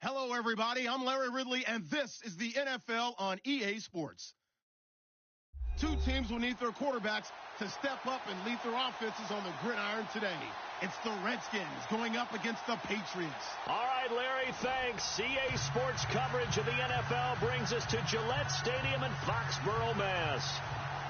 Hello, everybody. I'm Larry Ridley, and this is the NFL on EA Sports. Two teams will need their quarterbacks to step up and lead their offenses on the gridiron today. It's the Redskins going up against the Patriots. All right, Larry, thanks. EA Sports coverage of the NFL brings us to Gillette Stadium in Foxborough, Mass.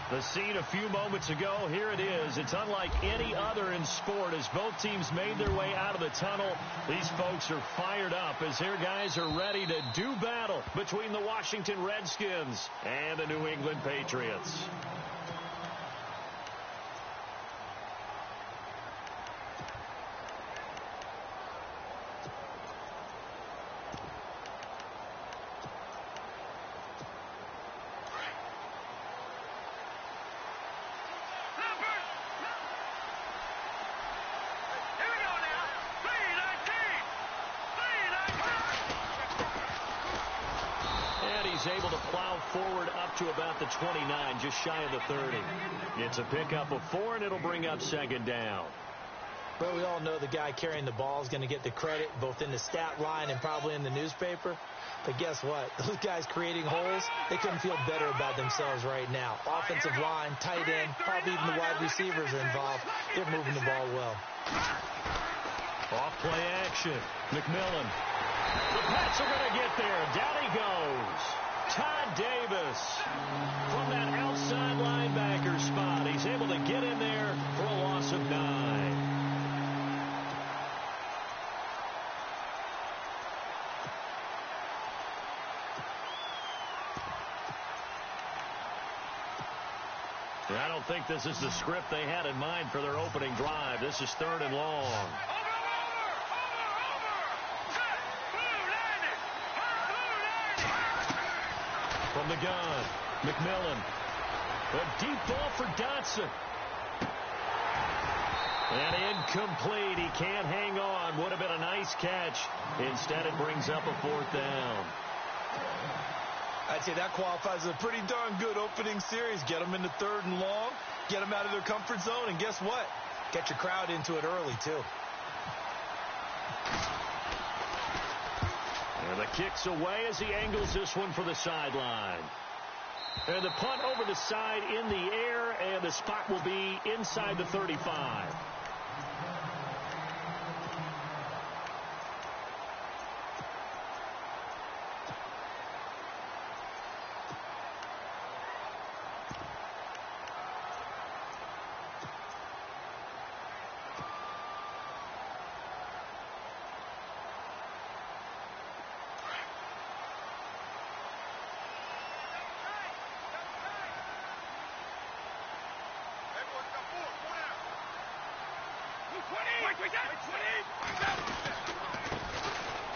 The scene a few moments ago, here it is. It's unlike any other in sport as both teams made their way out of the tunnel. These folks are fired up as their guys are ready to do battle between the Washington Redskins and the New England Patriots. Able to plow forward up to about the 29, just shy of the 30. It's a pickup of 4, and it'll bring up second down. Well, we all know the guy carrying the ball is going to get the credit, both in the stat line and probably in the newspaper. But guess what? Those guys creating holes, they couldn't feel better about themselves right now. Offensive line, tight end, probably even the wide receivers are involved. They're moving the ball well. Off play action. McMillan. The Pats are going to get there. Down he goes. Todd Davis from that outside linebacker spot. He's able to get in there for a loss of 9. I don't think this is the script they had in mind for their opening drive. This is 3rd and long. From the gun, McMillan. A deep ball for Dotson. And incomplete. He can't hang on. Would have been a nice catch. Instead, it brings up a 4th down. I'd say that qualifies as a pretty darn good opening series. Get them into 3rd and long, get them out of their comfort zone, and guess what? Get your crowd into it early, too. And the kick's away as he angles this one for the sideline. And the punt over the side in the air, and the spot will be inside the 35.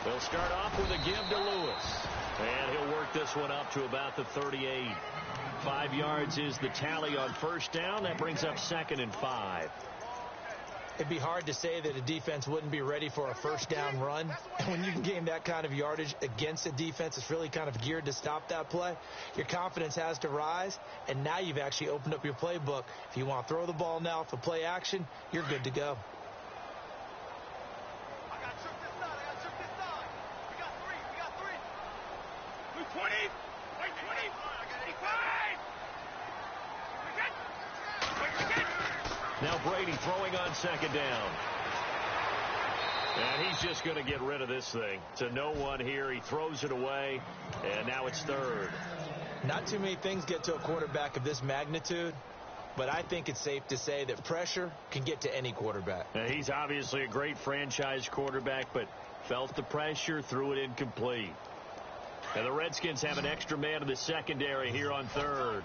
They'll start off with a give to Lewis. And he'll work this one up to about the 38. 5 yards is the tally on first down. That brings up 2nd and 5. It'd be hard to say that a defense wouldn't be ready for a first down run. And when you can gain that kind of yardage against a defense that's really kind of geared to stop that play, your confidence has to rise. And now you've actually opened up your playbook. If you want to throw the ball now for play action, you're good to go. Now Brady throwing on 2nd down. And he's just going to get rid of this thing. To no one here. He throws it away. And now it's 3rd. Not too many things get to a quarterback of this magnitude, but I think it's safe to say that pressure can get to any quarterback. And he's obviously a great franchise quarterback, but felt the pressure, threw it incomplete. And the Redskins have an extra man in the secondary here on 3rd.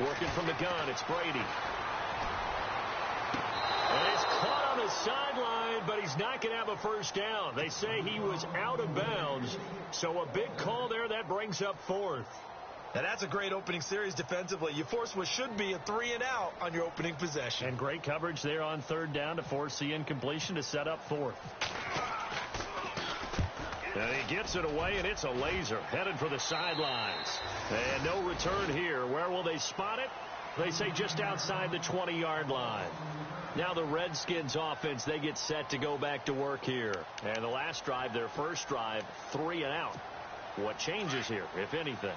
Working from the gun, it's Brady. And it's caught on the sideline, but he's not going to have a first down. They say he was out of bounds, so a big call there. That brings up 4th. Now, that's a great opening series defensively. You force what should be a 3-and-out on your opening possession. And great coverage there on 3rd down to force the incompletion to set up 4th. And he gets it away, and it's a laser headed for the sidelines. And no return here. Where will they spot it? They say just outside the 20-yard line. Now the Redskins offense, they get set to go back to work here. And the last drive, their first drive, 3-and-out. What changes here, if anything?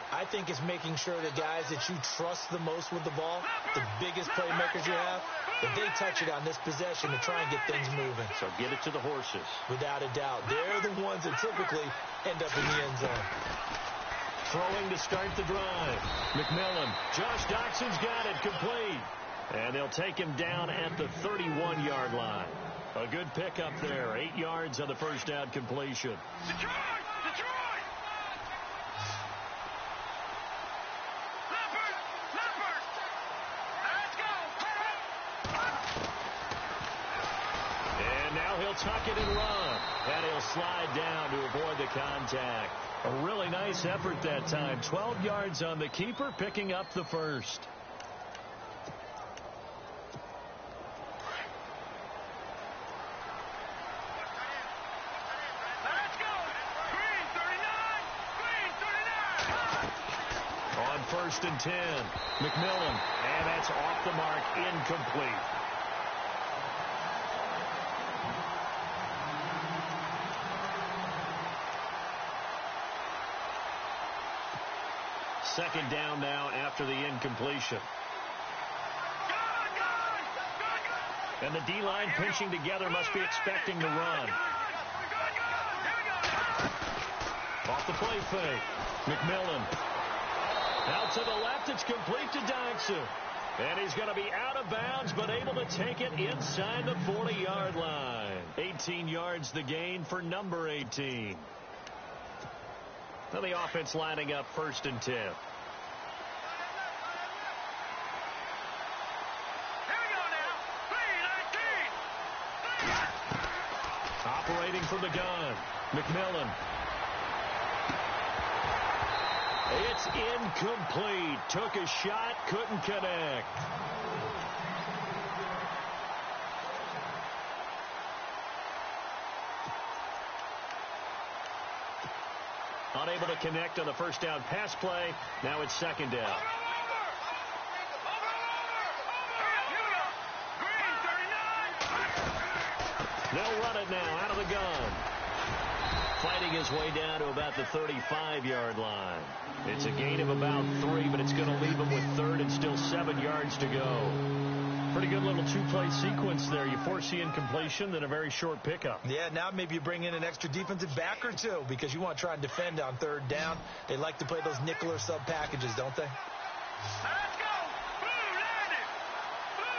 I think it's making sure the guys that you trust the most with the ball, the biggest playmakers you have, that they touch it on this possession to try and get things moving. So get it to the horses. Without a doubt. They're the ones that typically end up in the end zone. Throwing to start the drive. McMillan. Josh Doxson's got it complete. And they'll take him down at the 31-yard line. A good pickup there. 8 yards on the first down completion. Detroit! He'll tuck it and run. And he'll slide down to avoid the contact. A really nice effort that time. 12 yards on the keeper, picking up the first. Let's go! Green 39! On 1st and 10. McMillan. And that's off the mark. Incomplete. Second down now after the incompletion. And the D-line pinching together, must be expecting to run. Off the play fake. McMillan. Out to the left, it's complete to Doxson. And he's going to be out of bounds, but able to take it inside the 40-yard line. 18 yards the gain for number 18. Now the offense lining up 1st and 10. Here we go now. 3-19. Operating from the gun. McMillan. It's incomplete. Took a shot, couldn't connect. Unable to connect on the first down pass play. Now it's 2nd down. They'll run it now out of the gun. Fighting his way down to about the 35-yard line. It's a gain of about 3, but it's going to leave him with 3rd and still 7 yards to go. Pretty good little two-play sequence there. You force the incompletion, then a very short pickup. Yeah, now maybe you bring in an extra defensive back or two because you want to try and defend on 3rd down. They like to play those nickel or sub packages, don't they? Let's go! Blue landed! Blue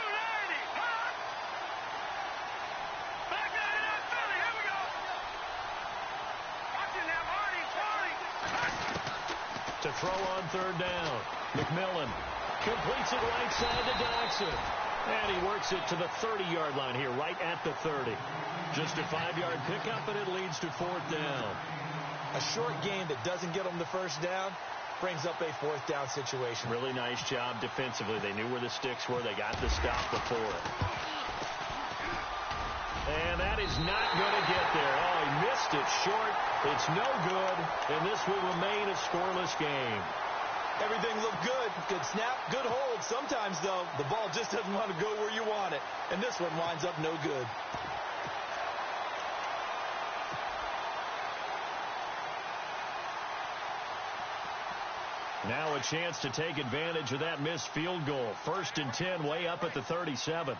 to throw on third down. McMillan completes it right side to Dodson. And he works it to the 30-yard line here, right at the 30. Just a 5-yard pickup, and it leads to fourth down. A short game that doesn't get them the first down brings up a fourth down situation. Really nice job defensively. They knew where the sticks were. They got the stop before it. And that is not going to get there. Oh, he missed it short. It's no good, and this will remain a scoreless game. Everything looked good. Good snap, good hold. Sometimes, though, the ball just doesn't want to go where you want it. And this one winds up no good. Now a chance to take advantage of that missed field goal. 1st and 10, way up at the 37.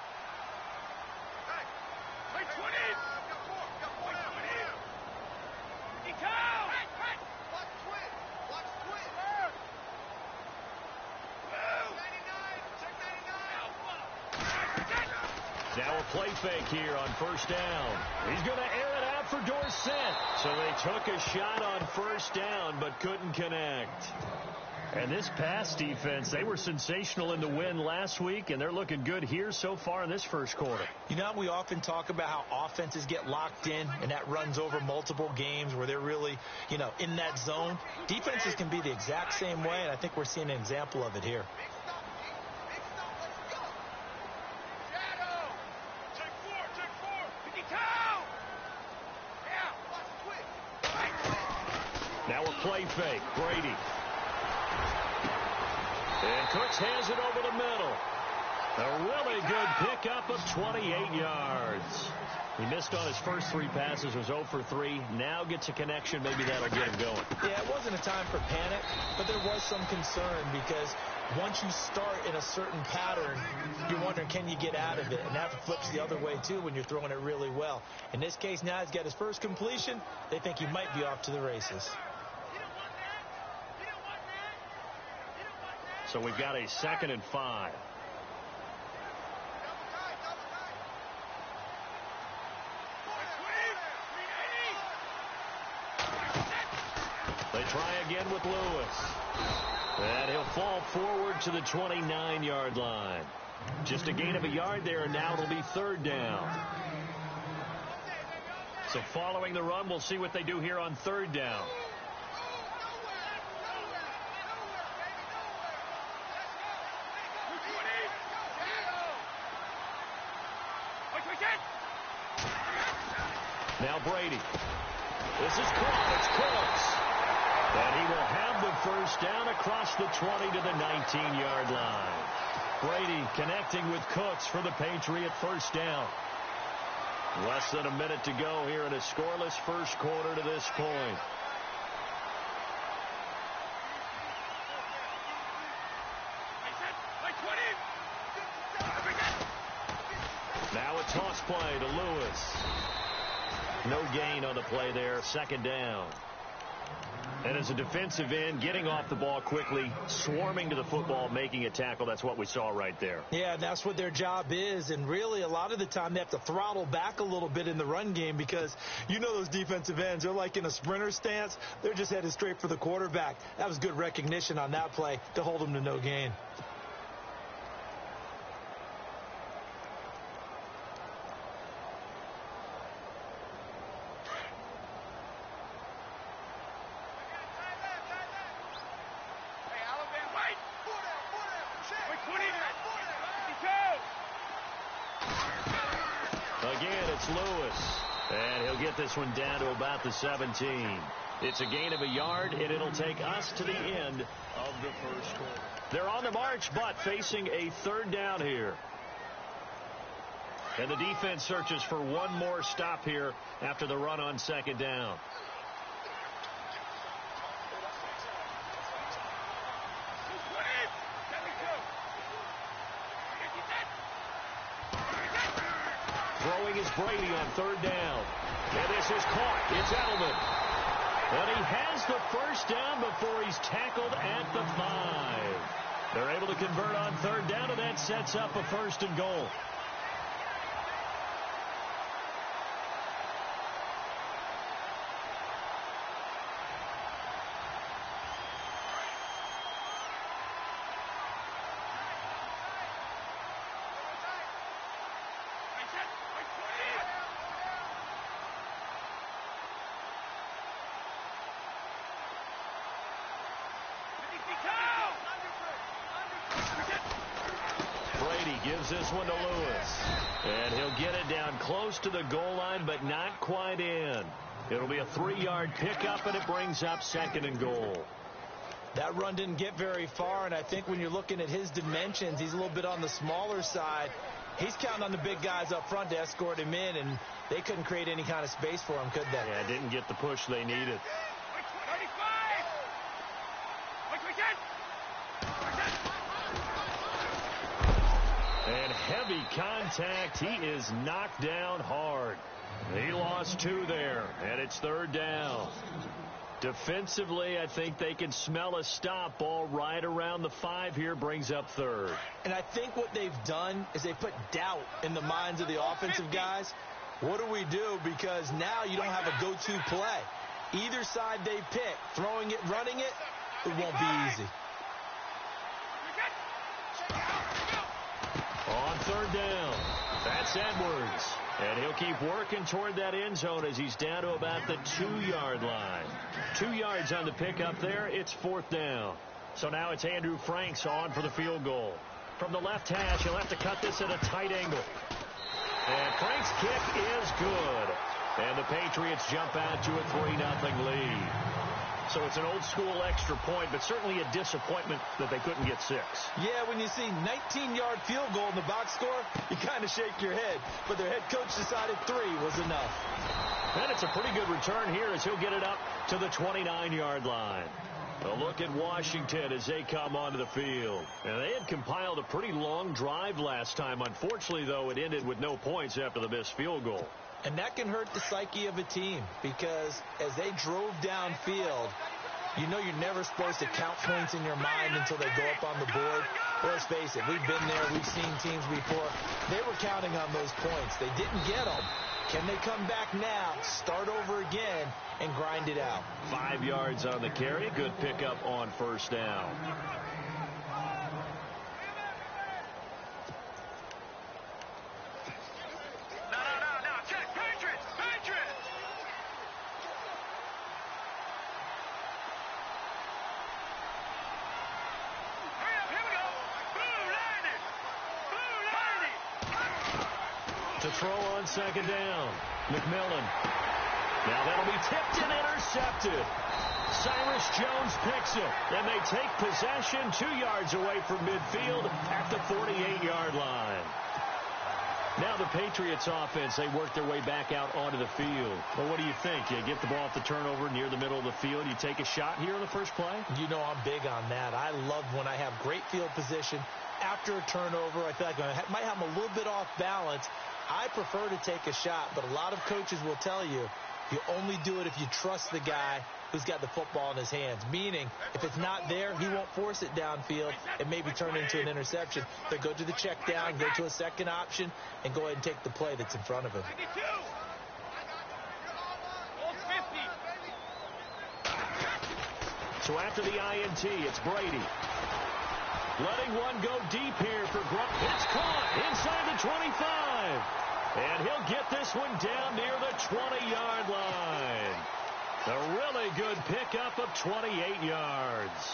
Now a play fake here on first down. He's going to air it out for Dorsett. So they took a shot on first down but couldn't connect. And this pass defense, they were sensational in the win last week, and they're looking good here so far in this first quarter. You know, we often talk about how offenses get locked in, and that runs over multiple games where they're really, in that zone. Defenses can be the exact same way, and I think we're seeing an example of it here. Now a play fake. Brady. And Cooks has it over the middle. A really good pickup of 28 yards. He missed on his first 3 passes, was 0 for 3. Now gets a connection. Maybe that'll get him going. Yeah, it wasn't a time for panic, but there was some concern because once you start in a certain pattern, you're wondering, can you get out of it? And that flips the other way, too, when you're throwing it really well. In this case, now he's got his first completion. They think he might be off to the races. So we've got a 2nd and 5. They try again with Lewis. And he'll fall forward to the 29-yard line. Just a gain of a yard there, and now it'll be 3rd down. So following the run, we'll see what they do here on 3rd down. Now Brady. This is caught. It's Cooks. And he will have the first down across the 20 to the 19-yard line. Brady connecting with Cooks for the Patriot first down. Less than a minute to go here in a scoreless first quarter to this point. Now a toss play to Lewis. No gain on the play there. 2nd down. And as a defensive end, getting off the ball quickly, swarming to the football, making a tackle, that's what we saw right there. Yeah, that's what their job is. And really, a lot of the time, they have to throttle back a little bit in the run game because you know those defensive ends, they're like in a sprinter stance. They're just headed straight for the quarterback. That was good recognition on that play to hold them to no gain. Again, it's Lewis. And he'll get this one down to about the 17. It's a gain of a yard, and it'll take us to the end of the first quarter. They're on the march, but facing a 3rd down here. And the defense searches for one more stop here after the run on 2nd down. Throwing is Brady on 3rd down. And this is caught. It's Edelman. And he has the first down before he's tackled at the 5. They're able to convert on 3rd down, and that sets up a 1st and goal. gives this one to Lewis. And he'll get it down close to the goal line, but not quite in. It'll be a 3-yard pickup, and it brings up 2nd and goal. That run didn't get very far, and I think when you're looking at his dimensions, he's a little bit on the smaller side. He's counting on the big guys up front to escort him in, and they couldn't create any kind of space for him, could they? Yeah, didn't get the push they needed. And heavy contact. He is knocked down hard. He lost 2 there, and it's 3rd down. Defensively, I think they can smell a stop. Ball right around the 5 here, brings up 3rd. And I think what they've done is they put doubt in the minds of the offensive guys. What do we do? Because now you don't have a go-to play. Either side they pick, throwing it, running it, it won't be easy. On 3rd down, that's Edwards. And he'll keep working toward that end zone as he's down to about the 2-yard line. 2 yards on the pickup there. It's 4th down. So now it's Andrew Franks on for the field goal. From the left hash, he'll have to cut this at a tight angle. And Franks' kick is good. And the Patriots jump out to a 3-0 lead. So it's an old-school extra point, but certainly a disappointment that they couldn't get 6. Yeah, when you see 19-yard field goal in the box score, you kind of shake your head. But their head coach decided 3 was enough. And it's a pretty good return here as he'll get it up to the 29-yard line. A look at Washington as they come onto the field. And they had compiled a pretty long drive last time. Unfortunately, though, it ended with no points after the missed field goal. And that can hurt the psyche of a team because as they drove downfield, you know you're never supposed to count points in your mind until they go up on the board. Let's face it, we've been there, we've seen teams before. They were counting on those points. They didn't get them. Can they come back now, start over again, and grind it out? 5 yards on the carry. Good pickup on 1st down. To throw on 2nd down. McMillan. Now that'll be tipped and intercepted. Cyrus Jones picks it. And they take possession 2 yards away from midfield at the 48-yard line. Now the Patriots offense, they work their way back out onto the field. Well, what do you think? You get the ball off the turnover near the middle of the field. You take a shot here on the first play? You know I'm big on that. I love when I have great field position. After a turnover, I feel like I might have them a little bit off balance. I prefer to take a shot, but a lot of coaches will tell you only do it if you trust the guy who's got the football in his hands. Meaning, if it's not there, he won't force it downfield and maybe turn it into an interception. They'll go to the check down, go to a second option, and go ahead and take the play that's in front of him. So after the INT, it's Brady. Letting one go deep here for Grubb. It's caught inside the 25. And he'll get this one down near the 20-yard line. A really good pickup of 28 yards.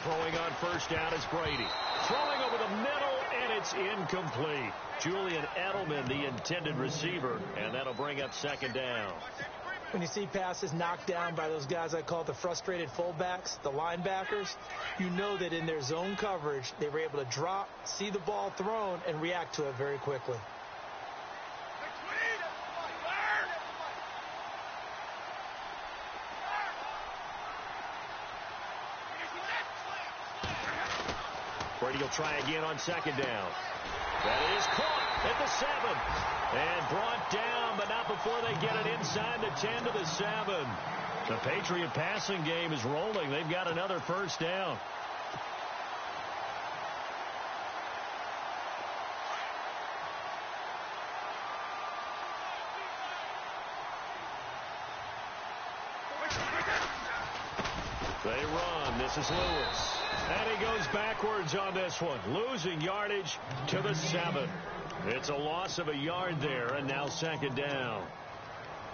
Throwing on 1st down is Brady. Throwing over the middle, and it's incomplete. Julian Edelman, the intended receiver, and that'll bring up 2nd down. When you see passes knocked down by those guys I call the frustrated fullbacks, the linebackers, you know that in their zone coverage, they were able to drop, see the ball thrown, and react to it very quickly. Brady will try again on 2nd down. That is caught. at the 7. And brought down, but not before they get it inside the 10 to the 7. The Patriot passing game is rolling. They've got another first down. They run. This is Lewis. And he goes backwards on this one, losing yardage to the 7. It's a loss of a yard there, and now second down.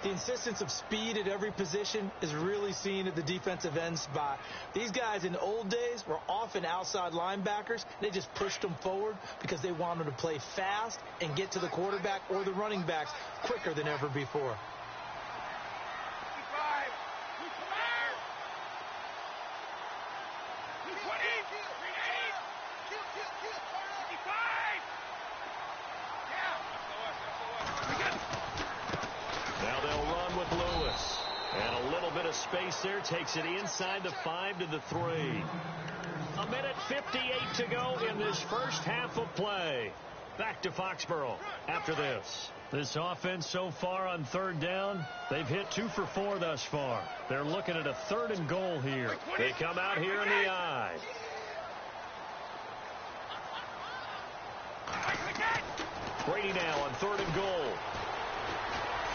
The insistence of speed at every position is really seen at the defensive end spot. These guys in the old days were often outside linebackers. They just pushed them forward because they wanted to play fast and get to the quarterback or the running backs quicker than ever before. Now they'll run with Lewis. And a little bit of space there takes it inside the 5 to the 3. A minute 58 to go in this first half of play. Back to Foxborough after this. This offense so far on third down, they've hit 2 for 4 thus far. They're looking at a 3rd and goal here. They come out here in the I. Brady now on 3rd and goal.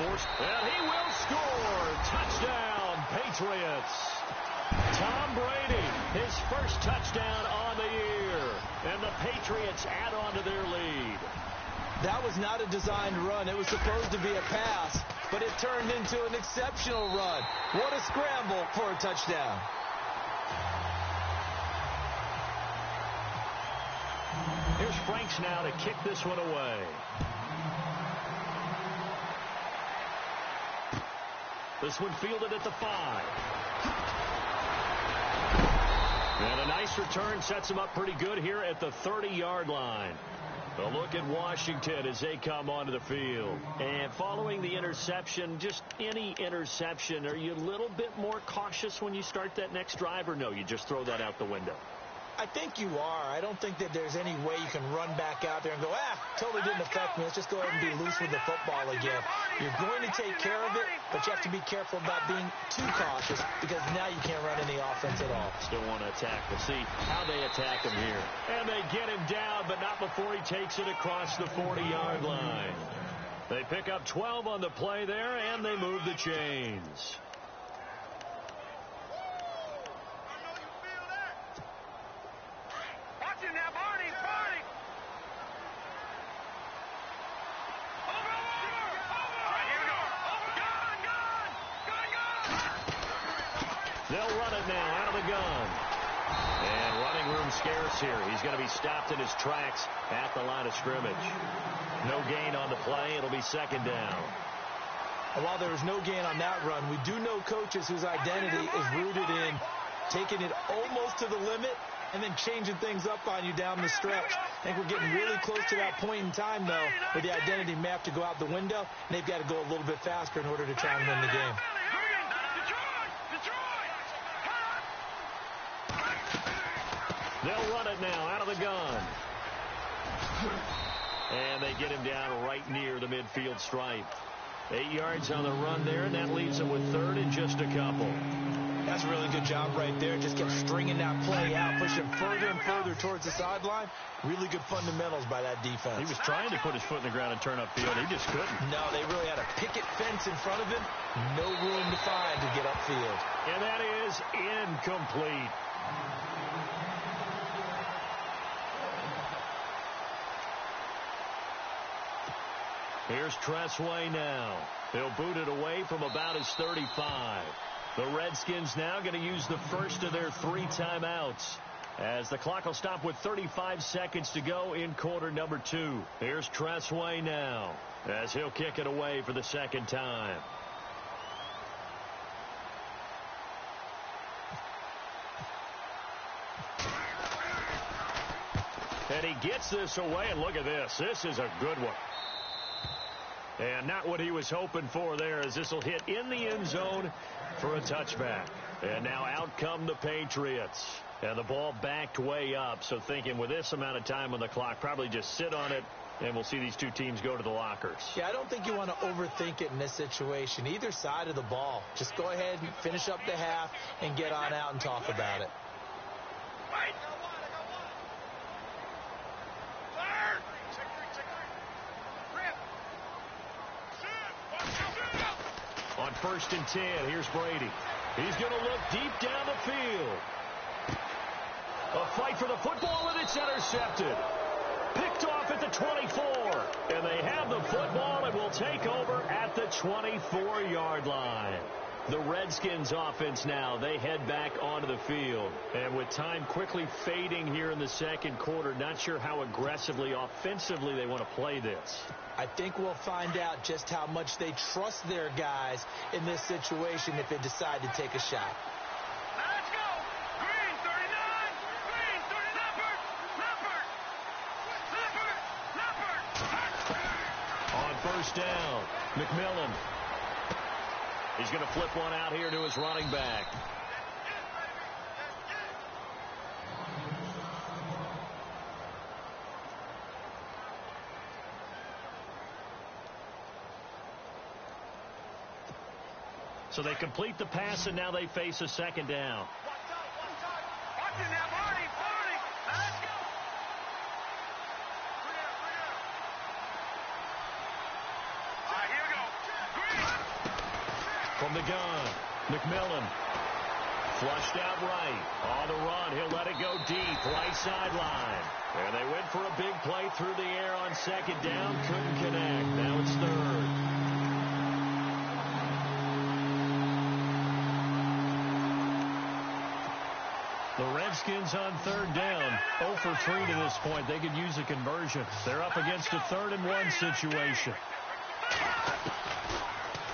And he will score. Touchdown, Patriots. Tom Brady, his first touchdown on the year. And the Patriots add on to their lead. That was not a designed run. It was supposed to be a pass, but it turned into an exceptional run. What a scramble for a touchdown. Here's Franks now to kick this one away. This one fielded at the 5. And a nice return sets him up pretty good here at the 30-yard line. A look at Washington as they come onto the field. And following the interception, just any interception, are you a little bit more cautious when you start that next drive, or no, you just throw that out the window? I think you are. I don't think that there's any way you can run back out there and go, totally didn't affect me. Let's just go ahead and be loose with the football again. You're going to take care of it, but you have to be careful about being too cautious because now you can't run any offense at all. Still want to attack. We'll see how they attack him here. And they get him down, but not before he takes it across the 40-yard line. They pick up 12 on the play there, and they move the chains. They'll run it now out of the gun. And running room scarce here. He's going to be stopped in his tracks at the line of scrimmage. No gain on the play. It'll be second down. And while there was no gain on that run, we do know coaches whose identity is rooted in taking it almost to the limit and then changing things up on you down the stretch. I think we're getting really close to that point in time, though, where the identity may have to go out the window, and they've got to go a little bit faster in order to try and win the game. They'll run it now out of the gun. And they get him down right near the midfield stripe. 8 yards on the run there, and that leaves them with 3rd and just a couple. That's a really good job right there. Just kept stringing that play out, pushing further and further towards the sideline. Really good fundamentals by that defense. He was trying to put his foot in the ground and turn upfield. He just couldn't. No, they really had a picket fence in front of him. No room to find to get upfield. And that is incomplete. Here's Tressway now. He'll boot it away from about his 35. The Redskins now going to use the first of their 3 timeouts, as the clock will stop with 35 seconds to go in quarter number 2. Here's Tressway now, as he'll kick it away for the second time. And he gets this away, and look at this. This is a good one. And not what he was hoping for there, as this will hit in the end zone for a touchback. And now out come the Patriots. And the ball backed way up. So thinking with this amount of time on the clock, probably just sit on it And we'll see these two teams go to the lockers. Yeah, I don't think you want to overthink it in this situation. Either side of the ball. Just go ahead and finish up the half and get on out and talk about it. On 1st and 10, here's Brady. He's going to look deep down the field. A fight for the football, and it's intercepted. Picked off at the 24. And they have the football and will take over at the 24-yard line. The Redskins offense now, they head back onto the field. And with time quickly fading here in the second quarter, not sure how aggressively, offensively they want to play this. I think we'll find out just how much they trust their guys in this situation if they decide to take a shot. Let's go! Green 39! Green 30! Leopard! On 1st down, McMillan. He's going to flip one out here to his running back. So they complete the pass, and now they face a 2nd down. Watch it now, Marty! Let's go! All right, here we go. Green! From the gun, McMillan. Flushed out right. On the run, he'll let it go deep, right sideline. And they went for a big play through the air on 2nd down. Couldn't connect. Now it's 3rd. The Redskins on 3rd down, 0 for 3 to this point. They could use a conversion. They're up against a 3rd and 1 situation.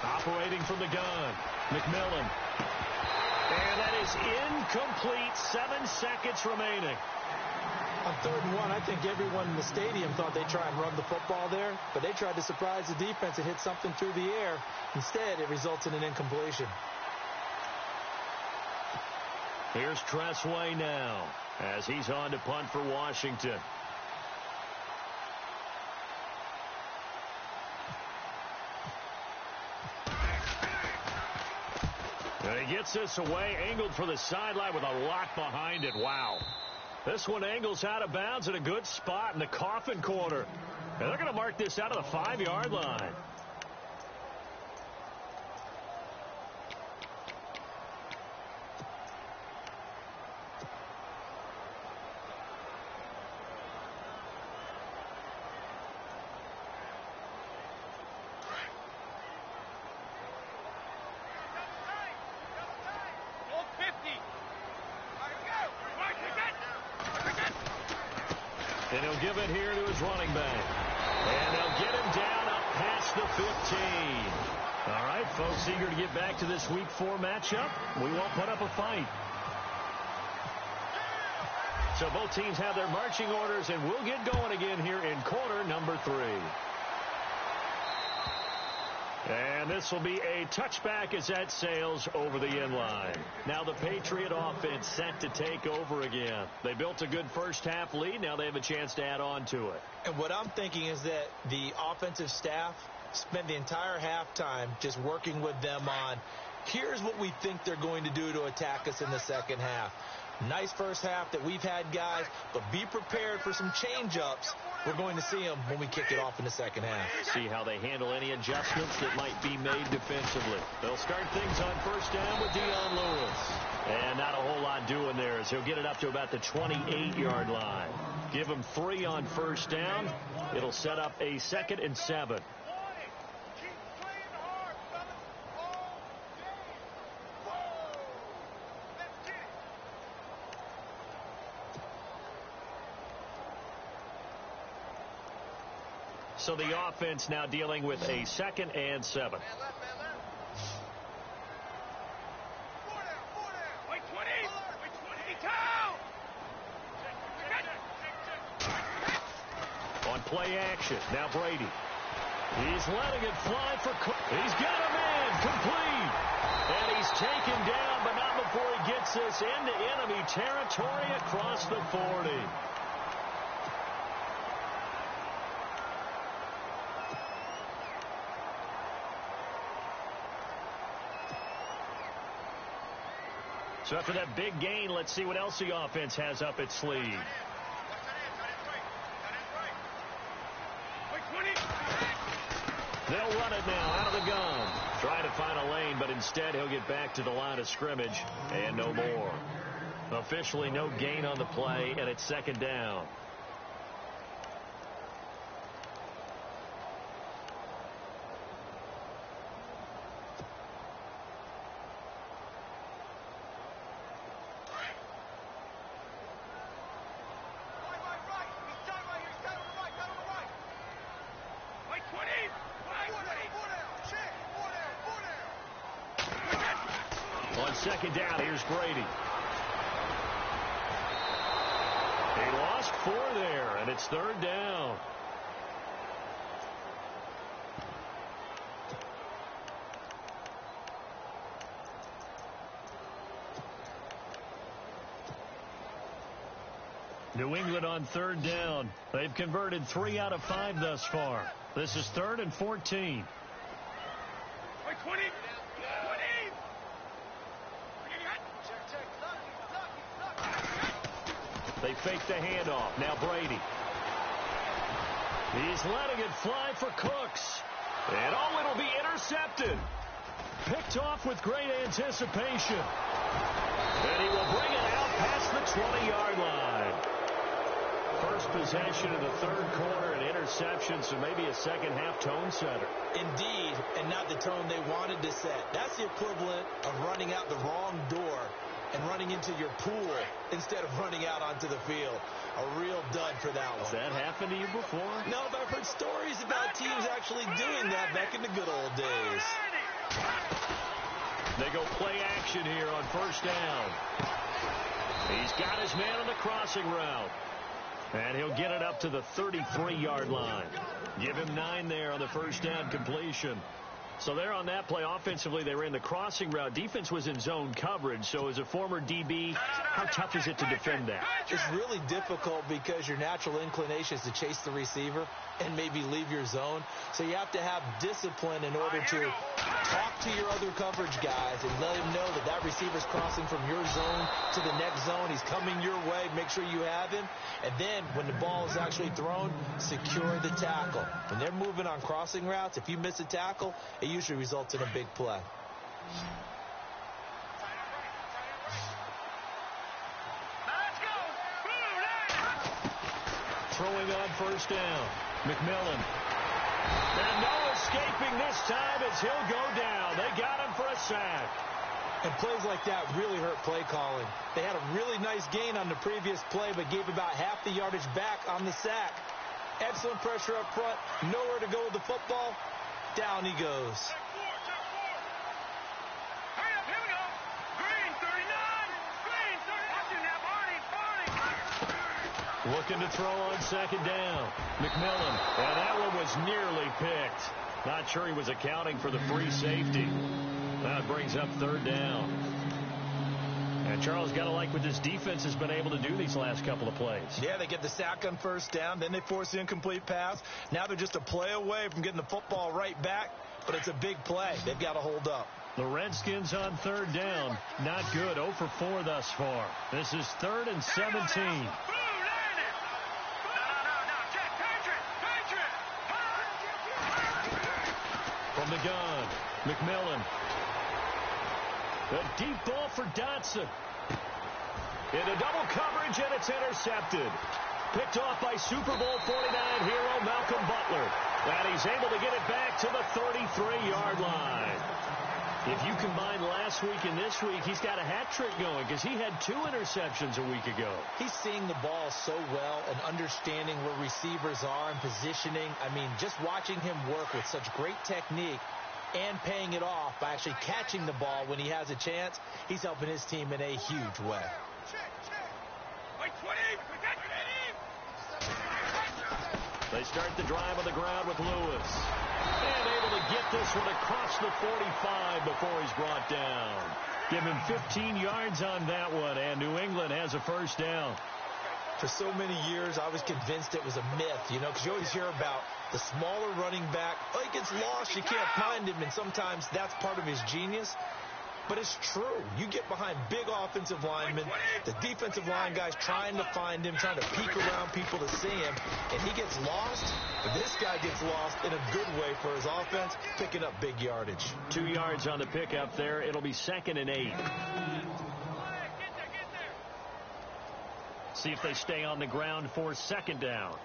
Operating from the gun, McMillan. And that is incomplete. 7 seconds remaining. On 3rd and 1, I think everyone in the stadium thought they'd try and run the football there, but they tried to surprise the defense and hit something through the air. Instead, it results in an incompletion. Here's Tressway now as he's on to punt for Washington. And he gets this away, angled for the sideline with a lock behind it. Wow. This one angles out of bounds at a good spot in the coffin corner. And they're going to mark this out of the 5-yard line. And he'll give it here to his running back. And they'll get him down up past the 15. All right, folks, eager to get back to this Week 4 matchup. We won't put up a fight. So both teams have their marching orders, and we'll get going again here in quarter number 3. And this will be a touchback as that sails over the end line. Now the Patriot offense set to take over again. They built a good first half lead. Now they have a chance to add on to it. And what I'm thinking is that the offensive staff spent the entire halftime just working with them on, here's what we think they're going to do to attack us in the second half. Nice first half that we've had, guys, but be prepared for some change-ups. We're going to see them when we kick it off in the second half. See how they handle any adjustments that might be made defensively. They'll start things on 1st down with Dion Lewis. And not a whole lot doing there as he'll get it up to about the 28-yard line. Give him 3 on 1st down. It'll set up a 2nd and 7. So the offense now dealing with a 2nd and 7. On play action, now Brady. He's letting it fly for Cook. He's got a man complete. And he's taken down, but not before he gets this into enemy territory across the 40. So after that big gain, let's see what else the offense has up its sleeve. They'll run it now out of the gun. Trying to find a lane, but instead he'll get back to the line of scrimmage and no more. Officially no gain on the play, and it's second down. On second down, here's Brady. He lost 4 there, and it's third down. New England on third down. They've converted 3 out of 5 thus far. This is 3rd and 14. They fake the handoff. Now Brady. He's letting it fly for Cooks. And it'll be intercepted. Picked off with great anticipation. And he will bring it out past the 20-yard line. First possession of the third quarter, an interception, so maybe a second-half tone setter. Indeed, and not the tone they wanted to set. That's the equivalent of running out the wrong door and running into your pool instead of running out onto the field. A real dud for that one. Has that happened to you before? No, but I've heard stories about teams actually doing that back in the good old days. They go play action here on first down. He's got his man on the crossing route. And he'll get it up to the 33-yard line. Give him 9 there on the first down completion. So there on that play, offensively, they ran the crossing route. Defense was in zone coverage. So as a former DB, how tough is it to defend that? It's really difficult because your natural inclination is to chase the receiver and maybe leave your zone. So you have to have discipline in order to talk to your other coverage guys and let them know that that receiver's crossing from your zone to the next zone. He's coming your way. Make sure you have him. And then when the ball is actually thrown, secure the tackle. When they're moving on crossing routes, if you miss a tackle, it usually results in a big play. Throwing on first down. McMillan. And no escaping this time as he'll go down. They got him for a sack. And plays like that really hurt play calling. They had a really nice gain on the previous play, but gave about half the yardage back on the sack. Excellent pressure up front. Nowhere to go with the football. Down he goes. Hurry up, here we go. Green, 39. Green, 30. Watching that, Barney. Looking to throw on second down. McMillan. And that one was nearly picked. Not sure he was accounting for the free safety. That brings up third down. And Charles, got to like what this defense has been able to do these last couple of plays. Yeah, they get the sack on first down. Then they force the incomplete pass. Now they're just a play away from getting the football right back. But it's a big play. They've got to hold up. The Redskins on third down. Not good. 0 for 4 thus far. This is 3rd and 17. From the gun, McMillan. A deep ball for Dotson. Into double coverage, and it's intercepted. Picked off by Super Bowl 49 hero Malcolm Butler. And he's able to get it back to the 33-yard line. If you combine last week and this week, he's got a hat trick going because he had 2 interceptions a week ago. He's seeing the ball so well and understanding where receivers are and positioning. I mean, just watching him work with such great technique and paying it off by actually catching the ball when he has a chance, he's helping his team in a huge way. They start the drive on the ground with Lewis. And able to get this one across the 45 before he's brought down. Give him 15 yards on that one, and New England has a first down. For so many years, I was convinced it was a myth, you know, because you always hear about the smaller running back. Oh, he gets lost, you can't find him, and sometimes that's part of his genius. but it's true. You get behind big offensive linemen, the defensive line guys trying to find him, trying to peek around people to see him, and he gets lost. This guy gets lost in a good way for his offense, picking up big yardage. 2 yards on the pickup there. It'll be 2nd and 8. See if they stay on the ground for 2nd down.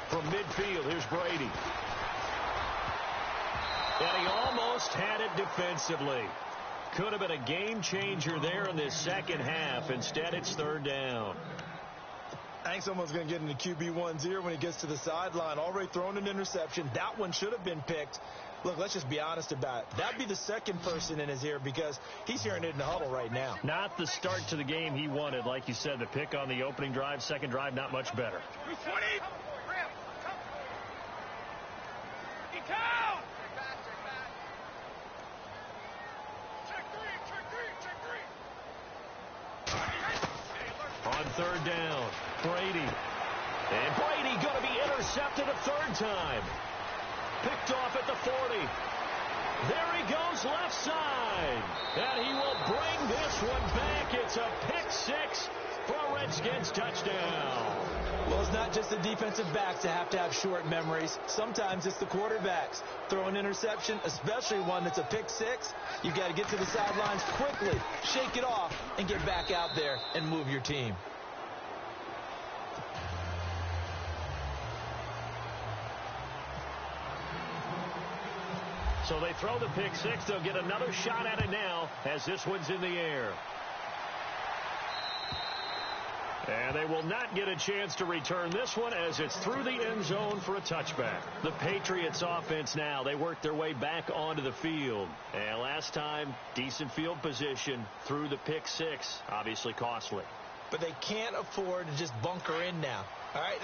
From midfield, here's Brady. And he almost had it defensively. Could have been a game changer there in this second half. Instead, it's 3rd down. I think someone's going to get into QB1-0 when he gets to the sideline. Already thrown an interception. That one should have been picked. Look, let's just be honest about it. That'd be the second person in his ear because he's hearing it in the huddle right now. Not the start to the game he wanted. Like you said, the pick on the opening drive, second drive, not much better. 20. On 3rd down, Brady. And Brady going to be intercepted a 3rd time. Picked off at the 40. There he goes left side. And he will bring this one back. It's a pick 6 for a Redskins touchdown. Well, it's not just the defensive backs that have to have short memories. Sometimes it's the quarterbacks. Throw an interception, especially one that's a pick 6. You've got to get to the sidelines quickly, shake it off, and get back out there and move your team. So they throw the pick 6. They'll get another shot at it now as this one's in the air. And they will not get a chance to return this one as it's through the end zone for a touchback. The Patriots offense now, they work their way back onto the field. And last time, decent field position through the pick 6, obviously costly. But they can't afford to just bunker in now. All right,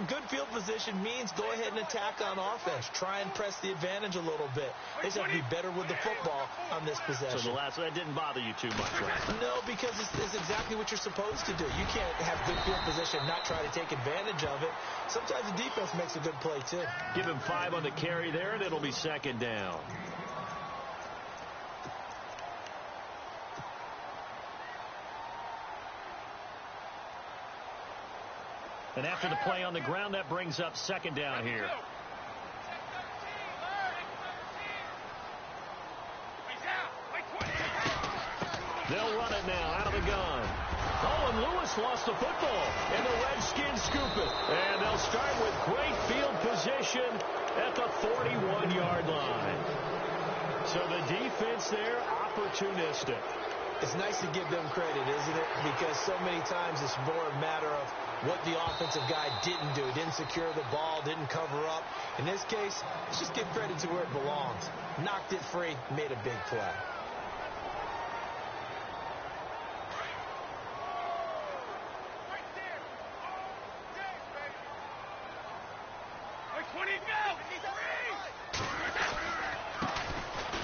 good field position means go ahead and attack on offense. Try and press the advantage a little bit. They just have to be better with the football on this possession. So that didn't bother you too much, right? No, because it's exactly what you're supposed to do. You can't have good field position and not try to take advantage of it. Sometimes the defense makes a good play, too. Give him 5 on the carry there, and it'll be 2nd down. And after the play on the ground, that brings up 2nd down here. They'll run it now out of the gun. Oh, and Lewis lost the football, and the Redskins scoop it. And they'll start with great field position at the 41-yard line. So the defense there, opportunistic. It's nice to give them credit, isn't it? Because so many times it's more a matter of what the offensive guy didn't do. Didn't secure the ball, didn't cover up. In this case, let's just give credit to where it belongs. Knocked it free, made a big play.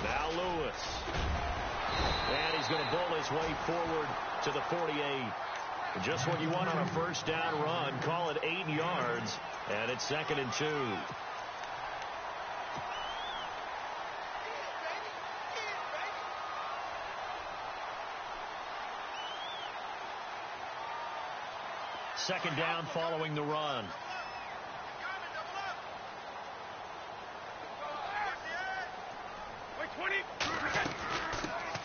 Now Lewis. And he's going to bowl his way forward to the 48. Just what you want on a first down run. Call it 8 yards. And it's 2nd and 2. Second down following the run.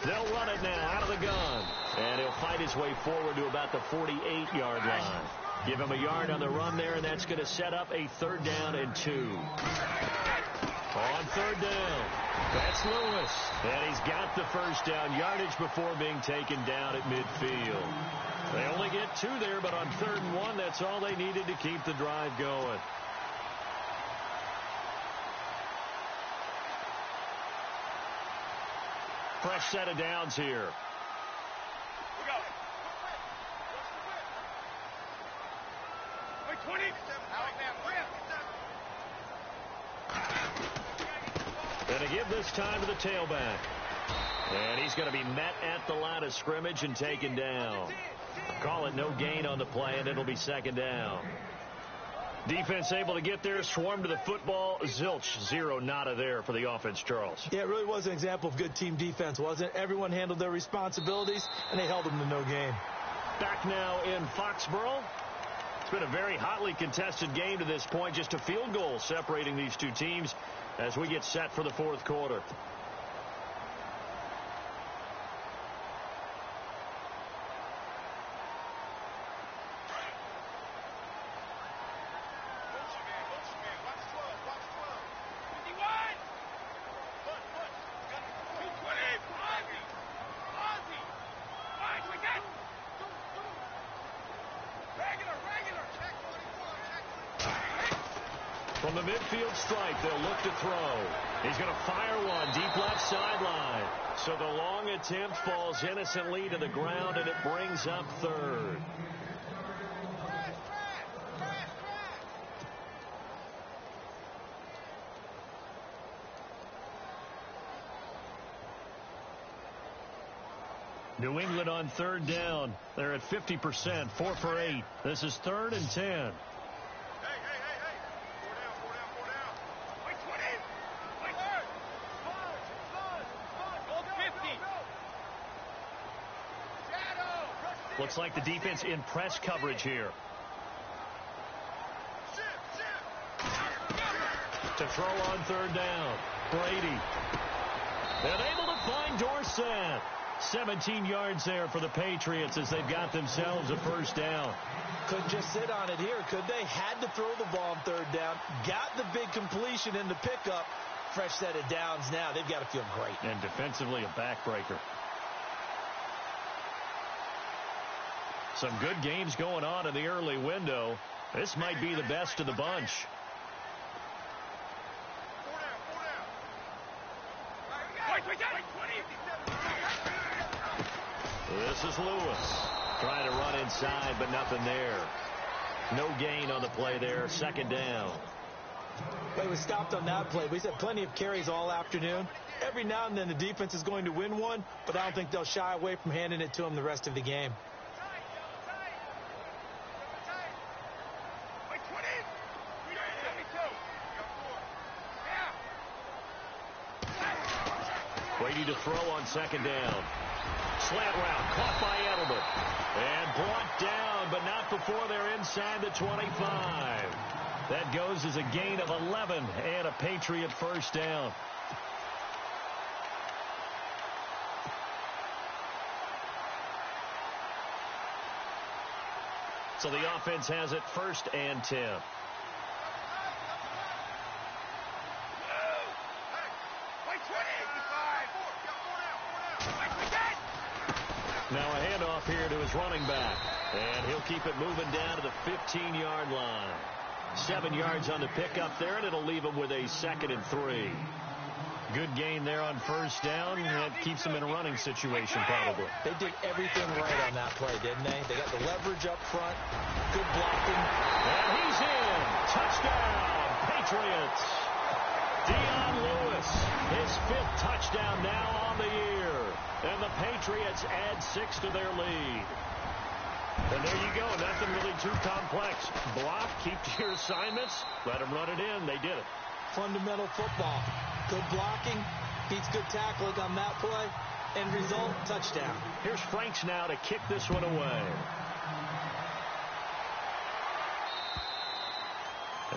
They'll run it now out of the gun. And he'll fight his way forward to about the 48-yard line. Give him a yard on the run there, and that's going to set up a 3rd down and 2. On 3rd down, that's Lewis. And he's got the first down yardage before being taken down at midfield. They only get 2 there, but on 3rd and 1, that's all they needed to keep the drive going. Fresh set of downs here. And to give this time to the tailback. And he's going to be met at the line of scrimmage and taken down. Call it no gain on the play, and it'll be second down. Defense able to get there, swarm to the football. Zilch, zero, nada there for the offense, Charles. Yeah, it really was an example of good team defense, wasn't it? Everyone handled their responsibilities, and they held them to no gain. Back now in Foxborough. It's been a very hotly contested game to this point. Just a field goal separating these two teams as we get set for the fourth quarter. From the midfield stripe, they'll look to throw. He's going to fire one deep left sideline. So the long attempt falls innocently to the ground, and it brings up third. New England on third down. They're at 50%, 4 for 8. This is 3rd and 10. Looks like the defense in press coverage here. To throw on third down. Brady. And able to find Dorsett. 17 yards there for the Patriots as they've got themselves a first down. Couldn't just sit on it here, could they? Had to throw the ball on third down. Got the big completion in the pickup. Fresh set of downs now. They've got to feel great. And defensively a backbreaker. Some good games going on in the early window. This might be the best of the bunch. This is Lewis. Trying to run inside, but nothing there. No gain on the play there. Second down. Well, he was stopped on that play. We've had plenty of carries all afternoon. Every now and then the defense is going to win one, but I don't think they'll shy away from handing it to him the rest of the game. Brady to throw on second down. Slant route caught by Edelman. And brought down, but not before they're inside the 25. That goes as a gain of 11 and a Patriot first down. So the offense has it 1st and 10. Now a handoff here to his running back. And he'll keep it moving down to the 15-yard line. 7 yards on the pickup there, and it'll leave him with a 2nd and 3. Good gain there on first down. That keeps them in a running situation, probably. They did everything right on that play, didn't they? They got the leverage up front. Good blocking. And he's in. Touchdown, Patriots. Dion Lewis, his 5th touchdown now on the year. And the Patriots add 6 to their lead. And there you go. Nothing really too complex. Block, keep to your assignments, let them run it in. They did it. Fundamental football. Good blocking, beats good tackling on that play. End result, touchdown. Here's Franks now to kick this one away.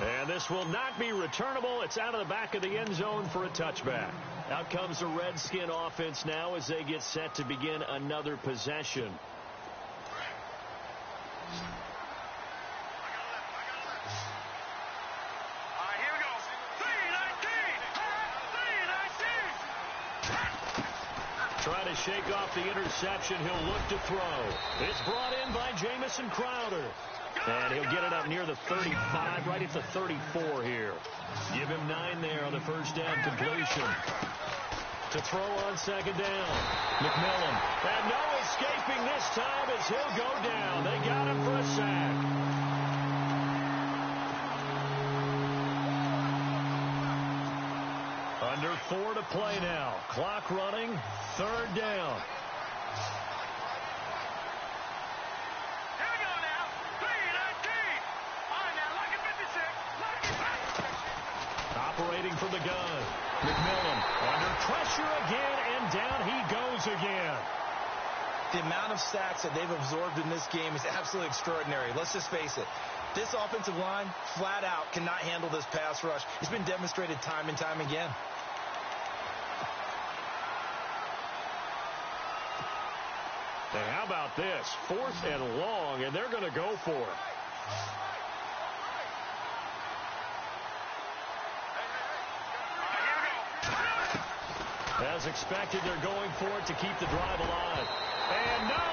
And this will not be returnable. It's out of the back of the end zone for a touchback. Out comes the Redskin offense now as they get set to begin another possession. Trying to shake off the interception. He'll look to throw. It's brought in by Jamison Crowder. And he'll get it up near the 35, right at the 34 here. Give him 9 there on the first down completion. To throw on second down. McMillan. And no escaping this time as he'll go down. They got him for a sack. Under 4 to play now. Clock running. 3rd down. McMillan under pressure again, and down he goes again. The amount of sacks that they've absorbed in this game is absolutely extraordinary. Let's just face it. This offensive line, flat out, cannot handle this pass rush. It's been demonstrated time and time again. And how about this? 4th and long, and they're going to go for it. As expected, they're going for it to keep the drive alive. And no,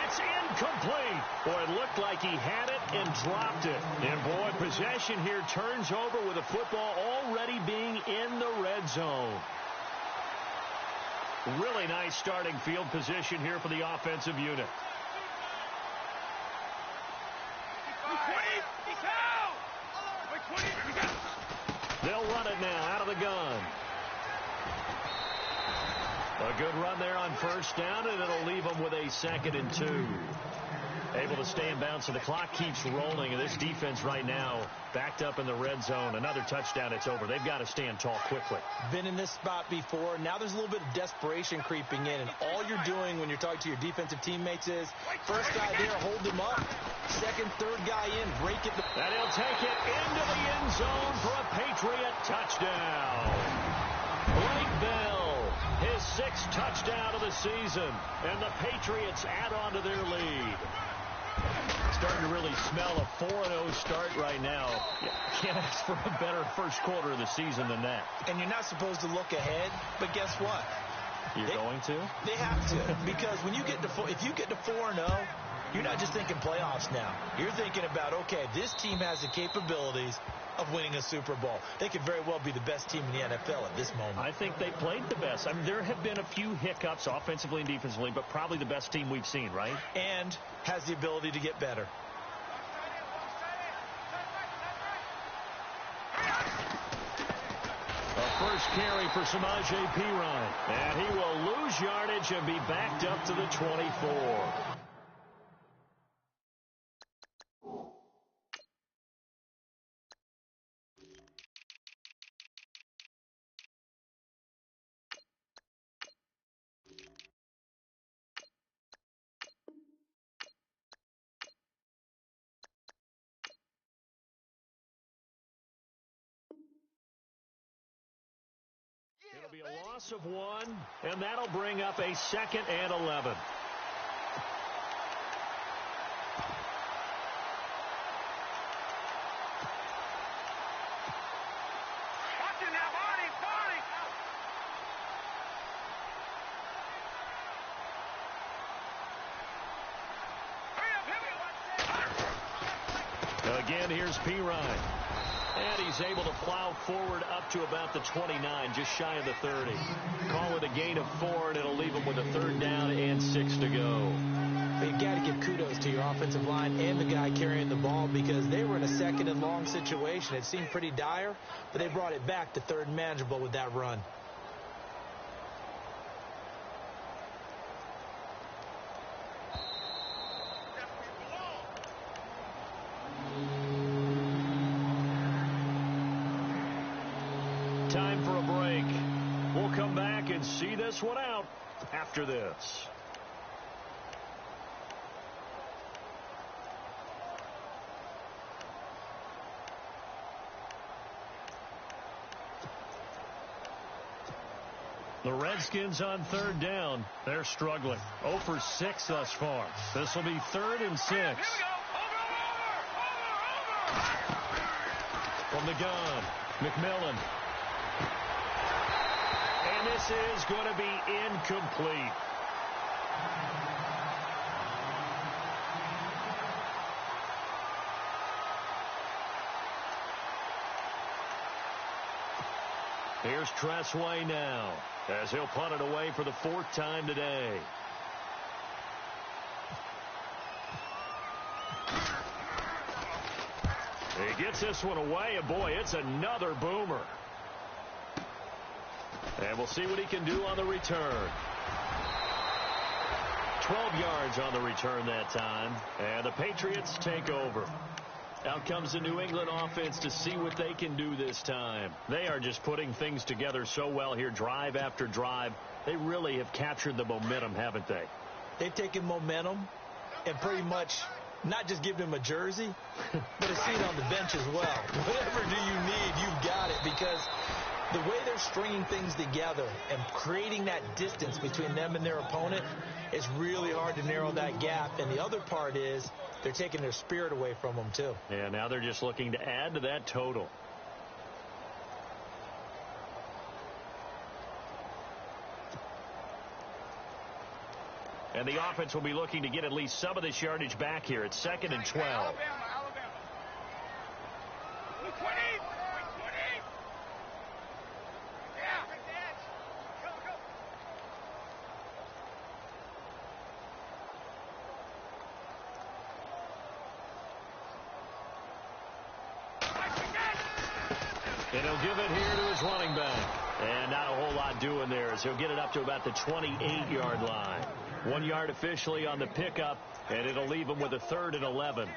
it's incomplete. Boy, it looked like he had it and dropped it. And boy, possession here turns over with the football already being in the red zone. Really nice starting field position here for the offensive unit. They'll run it now out of the gun. A good run there on 1st down, and it'll leave them with a 2nd and 2. Able to stay in bounds, so the clock keeps rolling, and this defense right now backed up in the red zone. Another touchdown, it's over. They've got to stand tall quickly. Been in this spot before. Now there's a little bit of desperation creeping in, and all you're doing when you're talking to your defensive teammates is, first guy there, hold him up. 2nd, 3rd guy in, break it. And he'll take it into the end zone for a Patriot touchdown. Blake Bell. His 6th touchdown of the season, and the Patriots add on to their lead. Starting to really smell a 4-0 start right now. Can't ask for a better first quarter of the season than that. And you're not supposed to look ahead, but guess what? You're going to? They have to, because when you get to if you get to 4-0, you're not just thinking playoffs now. You're thinking about, okay, this team has the capabilities of winning a Super Bowl. They could very well be the best team in the NFL at this moment. I think they played the best. I mean, there have been a few hiccups offensively and defensively, but probably the best team we've seen, right? And has the ability to get better. A first carry for Samaje Perine. And he will lose yardage and be backed up to the 24. It'll be a loss of 1, and that'll bring up a 2nd and 11. Again, here's Perine. And he's able to plow forward up to about the 29, just shy of the 30. Call it a gain of 4, and it'll leave him with a 3rd down and 6 to go. But you got to give kudos to your offensive line and the guy carrying the ball, because they were in a 2nd and long situation. It seemed pretty dire, but they brought it back to 3rd and manageable with that run. Time for a break. We'll come back and see this one out after this. The Redskins on 3rd down. They're struggling. 0 for 6 thus far. This will be 3rd and 6. From the gun, McMillan. And this is going to be incomplete. Here's Tressway now, as he'll punt it away for the 4th time today. He gets this one away, and boy, it's another boomer. And we'll see what he can do on the return. 12 yards on the return that time, and the Patriots take over. Out comes the New England offense to see what they can do this time. They are just putting things together so well here, drive after drive. They really have captured the momentum, haven't they? They've taken momentum and pretty much not just given him a jersey, but a seat on the bench as well. Whatever do you need, you've got it, because the way they're stringing things together and creating that distance between them and their opponent, it's really hard to narrow that gap. And the other part is they're taking their spirit away from them, too. Yeah, now they're just looking to add to that total. And the offense will be looking to get at least some of this yardage back here. It's 2nd and 12. Alabama. 20. Yeah. Go. And he'll give it here to his running back. And not a whole lot doing there as he'll get it up to about the 28-yard line. 1 yard officially on the pickup, and it'll leave him with a 3rd and 11.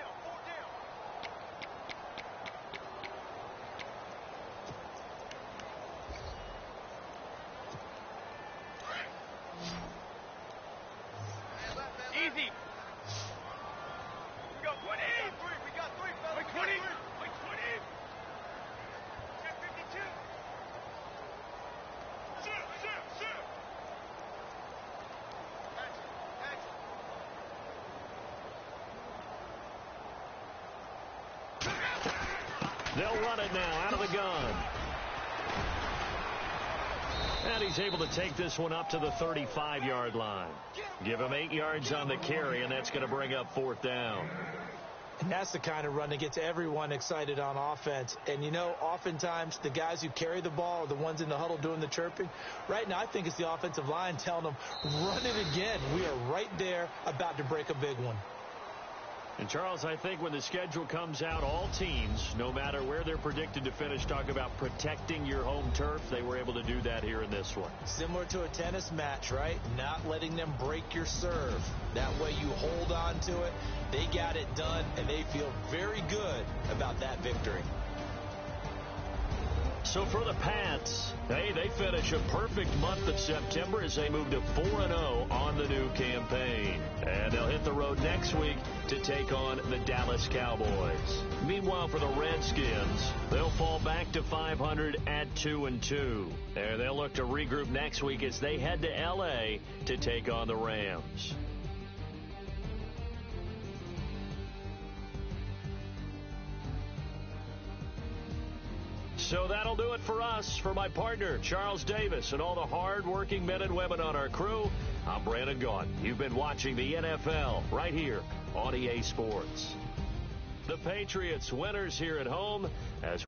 Easy. We got 20. We got 3. 20. 10:52. Sit. They'll run it now out of the gun. And he's able to take this one up to the 35-yard line. Give him 8 yards on the carry, and that's going to bring up 4th down. And that's the kind of run that gets everyone excited on offense. And, you know, oftentimes the guys who carry the ball are the ones in the huddle doing the chirping. Right now, I think it's the offensive line telling them, run it again. We are right there about to break a big one. And, Charles, I think when the schedule comes out, all teams, no matter where they're predicted to finish, talk about protecting your home turf. They were able to do that here in this one. Similar to a tennis match, right? Not letting them break your serve. That way you hold on to it. They got it done, and they feel very good about that victory. So for the Pats, they finish a perfect month of September as they move to 4-0 on the new campaign. And they'll hit the road next week to take on the Dallas Cowboys. Meanwhile, for the Redskins, they'll fall back to 500 at 2-2. And they'll look to regroup next week as they head to L.A. to take on the Rams. So that'll do it for us. For my partner, Charles Davis, and all the hard-working men and women on our crew, I'm Brandon Gaudin. You've been watching the NFL right here on EA Sports. The Patriots winners here at home as